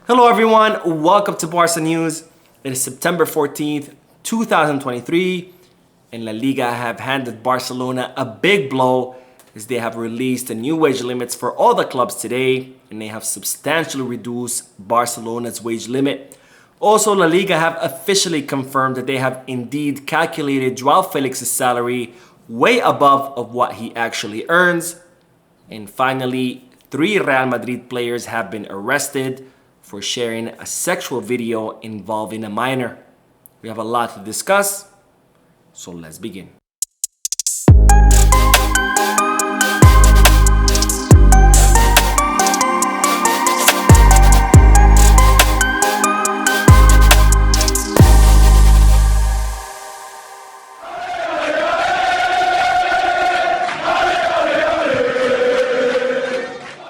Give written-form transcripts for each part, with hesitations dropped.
Hello everyone, welcome to Barca News. It is September 14th, 2023, and La Liga have handed Barcelona a big blow as they have released the new wage limits for all the clubs today, and they have substantially reduced Barcelona's wage limit. Also, La Liga have officially confirmed that they have indeed calculated Joao Felix's salary way above of what he actually earns. And finally, 3 Real Madrid players have been arrested for sharing a sexual video involving a minor. We have a lot to discuss, so let's begin.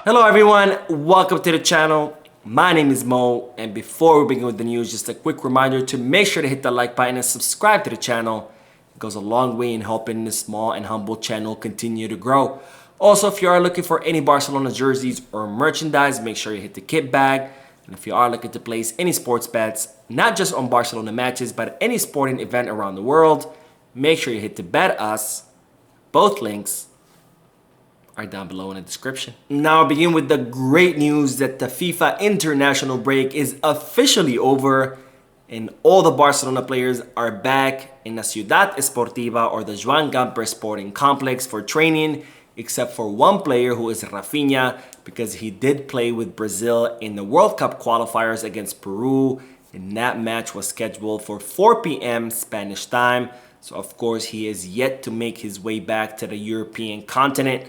Hello everyone, welcome to the channel. My name is Mo, and before we begin with the news, just a quick reminder to make sure to hit the like button and subscribe to the channel. It goes a long way in helping this small and humble channel continue to grow. Also, if you are looking for any Barcelona jerseys or merchandise, make sure you hit the kit bag. And if you are looking to place any sports bets, not just on Barcelona matches, but any sporting event around the world, make sure you hit the Bet Us. Both links are down below in the description. Now I'll begin with the great news that the FIFA international break is officially over and all the Barcelona players are back in the Ciudad Esportiva or the Joan Gamper Sporting Complex for training, except for one player who is Rafinha, because he did play with Brazil in the World Cup qualifiers against Peru, and that match was scheduled for 4 p.m. Spanish time. So of course he is yet to make his way back to the European continent.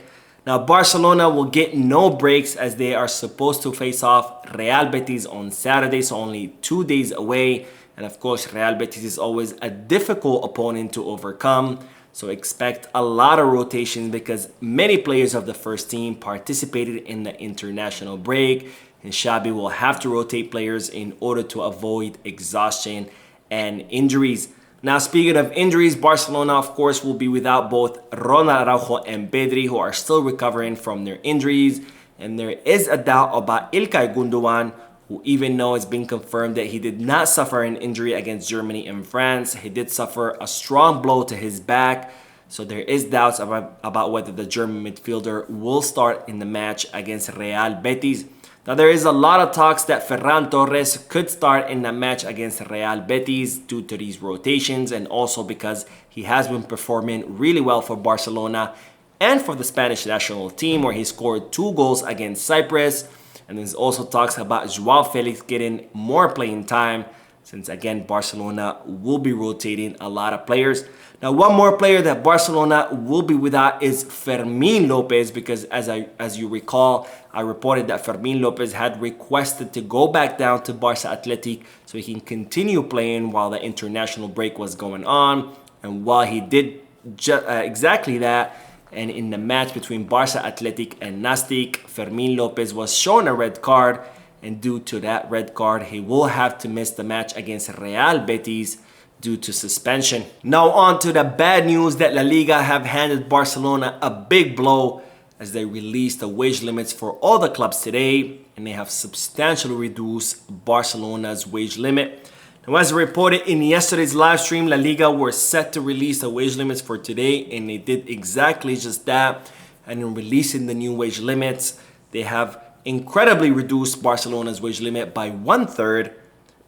Now, Barcelona will get no breaks as they are supposed to face off Real Betis on Saturday, so only 2 days away. And of course, Real Betis is always a difficult opponent to overcome. So expect a lot of rotations because many players of the first team participated in the international break. And Xavi will have to rotate players in order to avoid exhaustion and injuries. Now, speaking of injuries, Barcelona, of course, will be without both Ronald Araujo and Pedri, who are still recovering from their injuries. And there is a doubt about Ilkay Gundogan, who even though it's been confirmed that he did not suffer an injury against Germany and France, he did suffer a strong blow to his back. So there is doubts about whether the German midfielder will start in the match against Real Betis. Now, there is a lot of talks that Ferran Torres could start in the match against Real Betis due to these rotations and also because he has been performing really well for Barcelona and for the Spanish national team where he scored 2 goals against Cyprus. And there's also talks about Joao Felix getting more playing time since, again, Barcelona will be rotating a lot of players. Now, one more player that Barcelona will be without is Fermín López because as you recall, I reported that Fermín López had requested to go back down to Barca Athletic so he can continue playing while the international break was going on. And while he did exactly that, and in the match between Barca Athletic and Nastic, Fermín López was shown a red card. And due to that red card, he will have to miss the match against Real Betis due to suspension. Now on to the bad news that La Liga have handed Barcelona a big blow as they released the wage limits for all the clubs today, and they have substantially reduced Barcelona's wage limit. Now, as reported in yesterday's live stream, La Liga were set to release the wage limits for today, and they did exactly just that. And in releasing the new wage limits, they have incredibly reduced Barcelona's wage limit by 1/3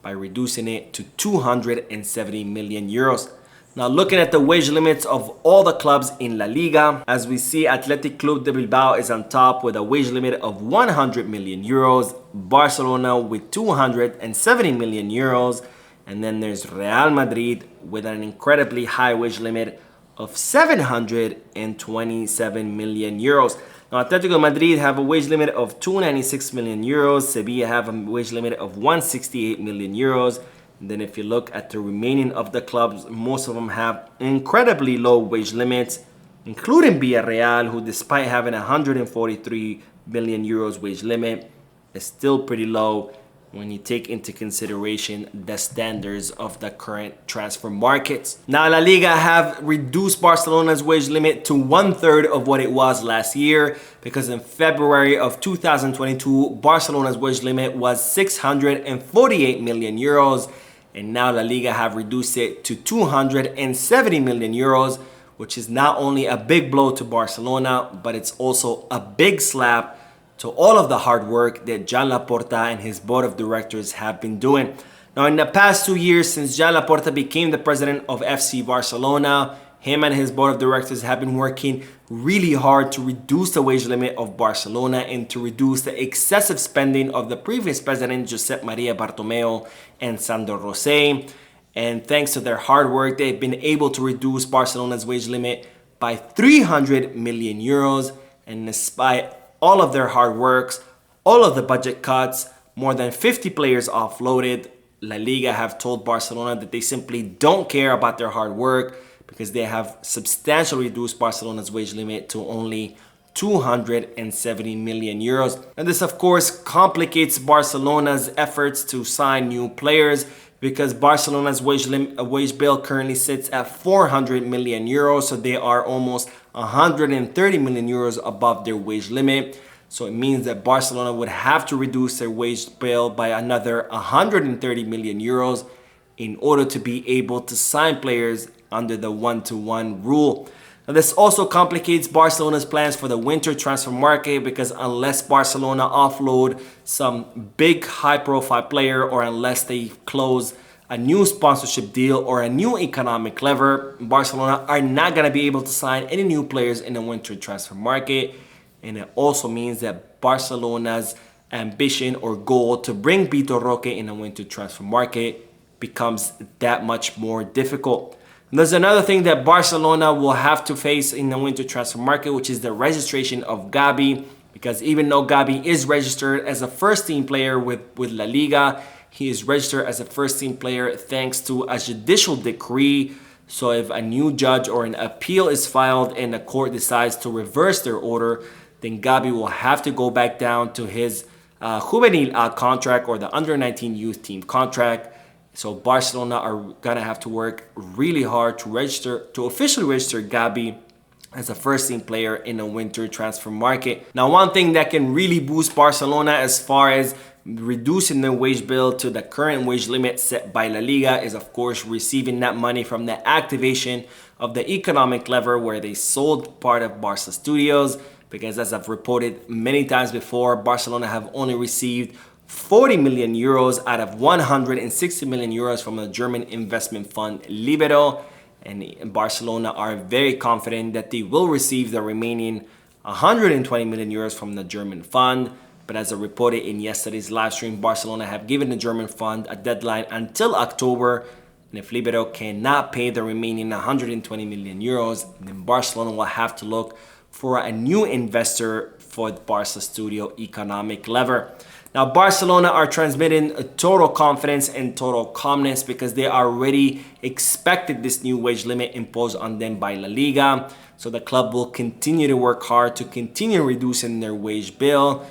by reducing it to 270 million euros. Now, looking at the wage limits of all the clubs in La Liga, as we see, Athletic Club de Bilbao is on top with a wage limit of 100 million euros, Barcelona with 270 million euros, and then there's Real Madrid with an incredibly high wage limit of 727 million euros. Now, Atletico Madrid have a wage limit of 296 million euros. Sevilla have a wage limit of 168 million euros. And then if you look at the remaining of the clubs, most of them have incredibly low wage limits, including Villarreal, who despite having 143 million euros wage limit, is still pretty low when you take into consideration the standards of the current transfer markets. Now, La Liga have reduced Barcelona's wage limit to 1/3 of what it was last year, because in February of 2022, Barcelona's wage limit was 648 million euros, and now La Liga have reduced it to 270 million euros, which is not only a big blow to Barcelona, but it's also a big slap to all of the hard work that Joan Laporta and his board of directors have been doing. Now, in the past 2 years, since Joan Laporta became the president of FC Barcelona, him and his board of directors have been working really hard to reduce the wage limit of Barcelona and to reduce the excessive spending of the previous president, Josep Maria Bartomeu and Sandro Rosell. And thanks to their hard work, they've been able to reduce Barcelona's wage limit by 300 million euros. And despite all of their hard works, all of the budget cuts, more than 50 players offloaded, La Liga have told Barcelona that they simply don't care about their hard work, because they have substantially reduced Barcelona's wage limit to only 270 million euros. And this, of course, complicates Barcelona's efforts to sign new players, because Barcelona's wage bill currently sits at 400 million euros, so they are almost 130 million euros above their wage limit. So it means that Barcelona would have to reduce their wage bill by another 130 million euros in order to be able to sign players under the 1-to-1 rule. Now, this also complicates Barcelona's plans for the winter transfer market, because unless Barcelona offload some big high-profile player, or unless they close a new sponsorship deal or a new economic lever, Barcelona are not going to be able to sign any new players in the winter transfer market. And it also means that Barcelona's ambition or goal to bring Vitor Roque in the winter transfer market becomes that much more difficult. And there's another thing that Barcelona will have to face in the winter transfer market, which is the registration of Xavi. Because even though Xavi is registered as a first-team player with La Liga, he is registered as a first-team player thanks to a judicial decree. So if a new judge or an appeal is filed and the court decides to reverse their order, then Xavi will have to go back down to his juvenil contract, or the under-19 youth team contract. So Barcelona are gonna have to work really hard to officially register Xavi as a first-team player in the winter transfer market. Now, one thing that can really boost Barcelona as far as reducing their wage bill to the current wage limit set by La Liga is, of course, receiving that money from the activation of the economic lever, where they sold part of Barca Studios. Because as I've reported many times before, Barcelona have only received 40 million euros out of 160 million euros from the German investment fund Libero. And Barcelona are very confident that they will receive the remaining 120 million euros from the German fund. But as I reported in yesterday's live stream, Barcelona have given the German fund a deadline until October. And if Libero cannot pay the remaining 120 million euros, then Barcelona will have to look for a new investor for the Barca Studio economic lever. Now, Barcelona are transmitting a total confidence and total calmness, because they already expected this new wage limit imposed on them by La Liga. So the club will continue to work hard to continue reducing their wage bill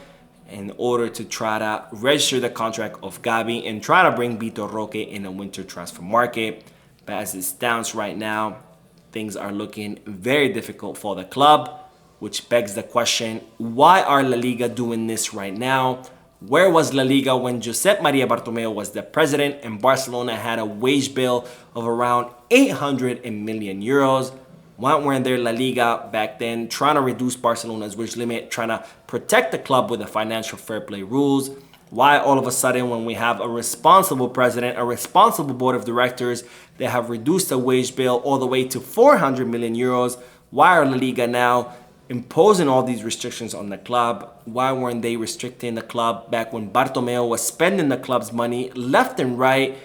in order to try to register the contract of Xavi and try to bring Vitor Roque in the winter transfer market. But as it stands right now, things are looking very difficult for the club, which begs the question, why are La Liga doing this right now? Where was La Liga when Josep Maria Bartomeu was the president and Barcelona had a wage bill of around 800 million euros? Why weren't there La Liga back then, trying to reduce Barcelona's wage limit, trying to protect the club with the financial fair play rules? Why all of a sudden, when we have a responsible president, a responsible board of directors that have reduced the wage bill all the way to 400 million euros, why are La Liga now imposing all these restrictions on the club? Why weren't they restricting the club back when Bartomeu was spending the club's money left and right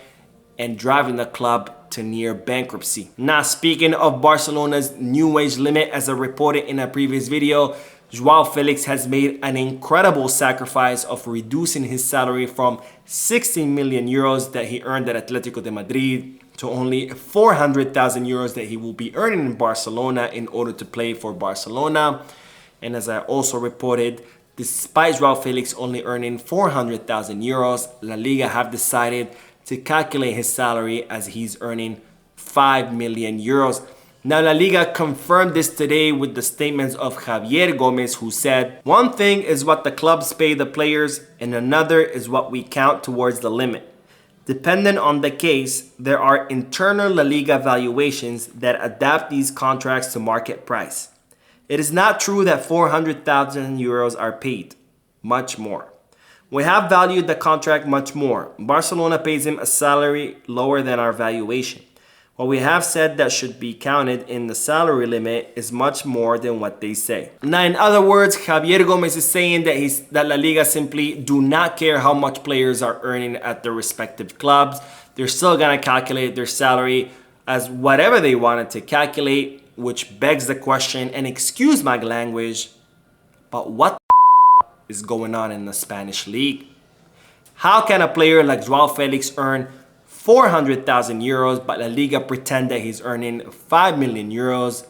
and driving the club to near bankruptcy? Now, speaking of Barcelona's new wage limit, as I reported in a previous video, Joao Felix has made an incredible sacrifice of reducing his salary from 16 million euros that he earned at Atletico de Madrid to only 400,000 euros that he will be earning in Barcelona in order to play for Barcelona. And as I also reported, Despite Joao Felix only earning 400,000 euros, La Liga have decided to calculate his salary as he's earning 5 million euros. Now, La Liga confirmed this today with the statements of Javier Gomez, who said, "One thing is what the clubs pay the players, and another is what we count towards the limit. Depending on the case, there are internal La Liga valuations that adapt these contracts to market price. It is not true that 400,000 euros are paid. Much more. We have valued the contract much more. Barcelona pays him a salary lower than our valuation. What we have said that should be counted in the salary limit is much more than what they say." Now, in other words, Javier Gomez is saying that La Liga simply do not care how much players are earning at their respective clubs. They're still going to calculate their salary as whatever they wanted to calculate, which begs the question, and excuse my language, but what is going on in the Spanish league? How can a player like Joao Felix earn 400,000 euros, but La Liga pretend that he's earning 5 million euros?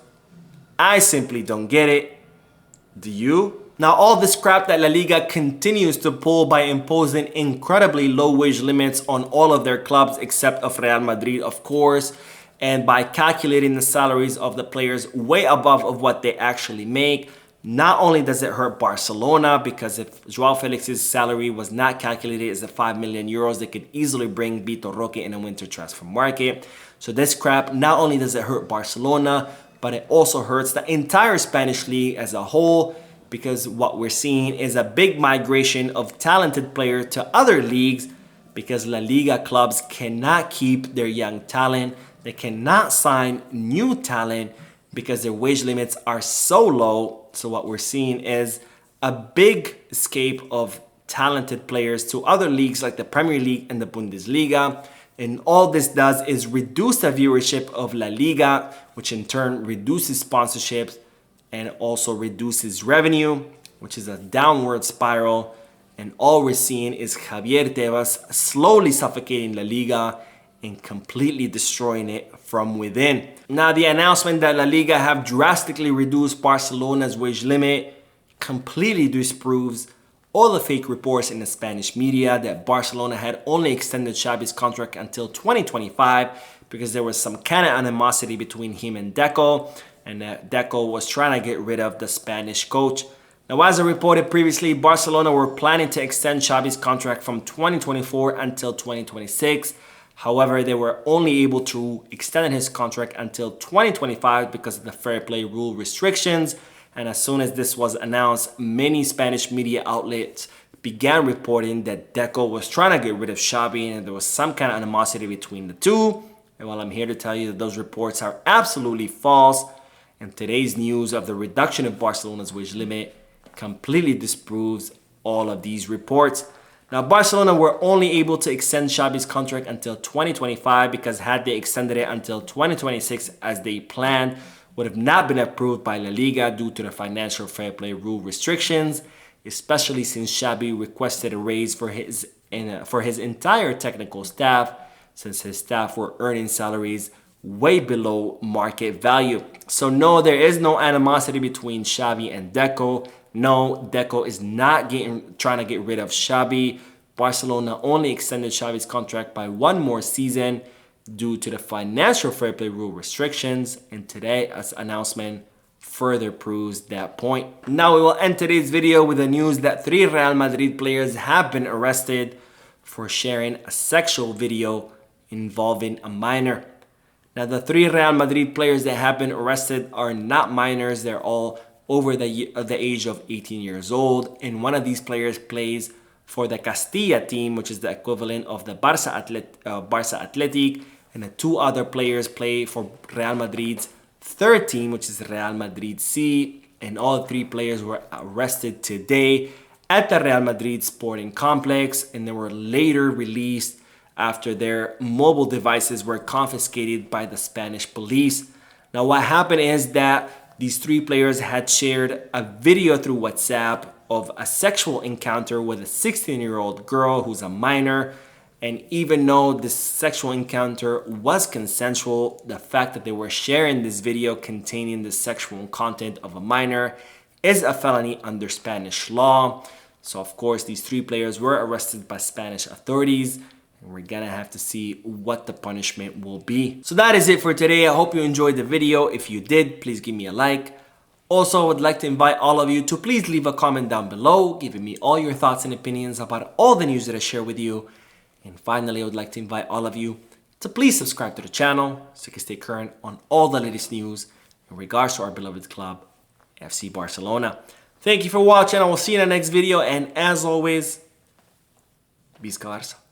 I simply don't get it. Do you? Now, all this crap that La Liga continues to pull by imposing incredibly low wage limits on all of their clubs except of Real Madrid, of course, and by calculating the salaries of the players way above of what they actually make. Not only does it hurt Barcelona, because if Joao Felix's salary was not calculated as 5 million euros, they could easily bring Vitor Roque in a winter transfer market. So this crap, not only does it hurt Barcelona, but it also hurts the entire Spanish league as a whole, because what we're seeing is a big migration of talented players to other leagues, because La Liga clubs cannot keep their young talent. They cannot sign new talent because their wage limits are so low. So what we're seeing is a big escape of talented players to other leagues like the Premier League and the Bundesliga. And all this does is reduce the viewership of La Liga, which in turn reduces sponsorships and also reduces revenue, which is a downward spiral. And all we're seeing is Javier Tebas slowly suffocating La Liga and completely destroying it from within. Now, the announcement that La Liga have drastically reduced Barcelona's wage limit completely disproves all the fake reports in the Spanish media that Barcelona had only extended Xavi's contract until 2025 because there was some kind of animosity between him and Deco, and that Deco was trying to get rid of the Spanish coach. Now, as I reported previously, Barcelona were planning to extend Xavi's contract from 2024 until 2026. However, they were only able to extend his contract until 2025 because of the fair play rule restrictions. And as soon as this was announced, many Spanish media outlets began reporting that Deco was trying to get rid of Xavi and there was some kind of animosity between the two. And well, I'm here to tell you that those reports are absolutely false. And today's news of the reduction of Barcelona's wage limit completely disproves all of these reports. Now, Barcelona were only able to extend Xavi's contract until 2025 because had they extended it until 2026 as they planned, would have not been approved by La Liga due to the financial fair play rule restrictions, especially since Xavi requested a raise for his entire technical staff, since his staff were earning salaries way below market value. So no, there is no animosity between Xavi and Deco. No, Deco is not trying to get rid of Xavi. Barcelona only extended Xavi's contract by one more season due to the financial fair play rule restrictions. And today's announcement further proves that point. Now we will end today's video with the news that 3 Real Madrid players have been arrested for sharing a sexual video involving a minor. Now, the 3 Real Madrid players that have been arrested are not minors. They're all over the age of 18 years old. And one of these players plays for the Castilla team, which is the equivalent of the Barca Athletic. And the 2 other players play for Real Madrid's third team, which is Real Madrid C. And all 3 players were arrested today at the Real Madrid Sporting Complex. And they were later released after their mobile devices were confiscated by the Spanish police. Now, what happened is that these 3 players had shared a video through WhatsApp of a sexual encounter with a 16-year-old girl who's a minor. And even though this sexual encounter was consensual, the fact that they were sharing this video containing the sexual content of a minor is a felony under Spanish law. So of course these 3 players were arrested by Spanish authorities, and we're gonna have to see what the punishment will be. So that is it for today. I hope you enjoyed the video. If you did, please give me a like. Also, I would like to invite all of you to please leave a comment down below, giving me all your thoughts and opinions about all the news that I share with you. And finally, I would like to invite all of you to please subscribe to the channel so you can stay current on all the latest news in regards to our beloved club, FC Barcelona. Thank you for watching. I will see you in the next video. And as always, Visca Barça.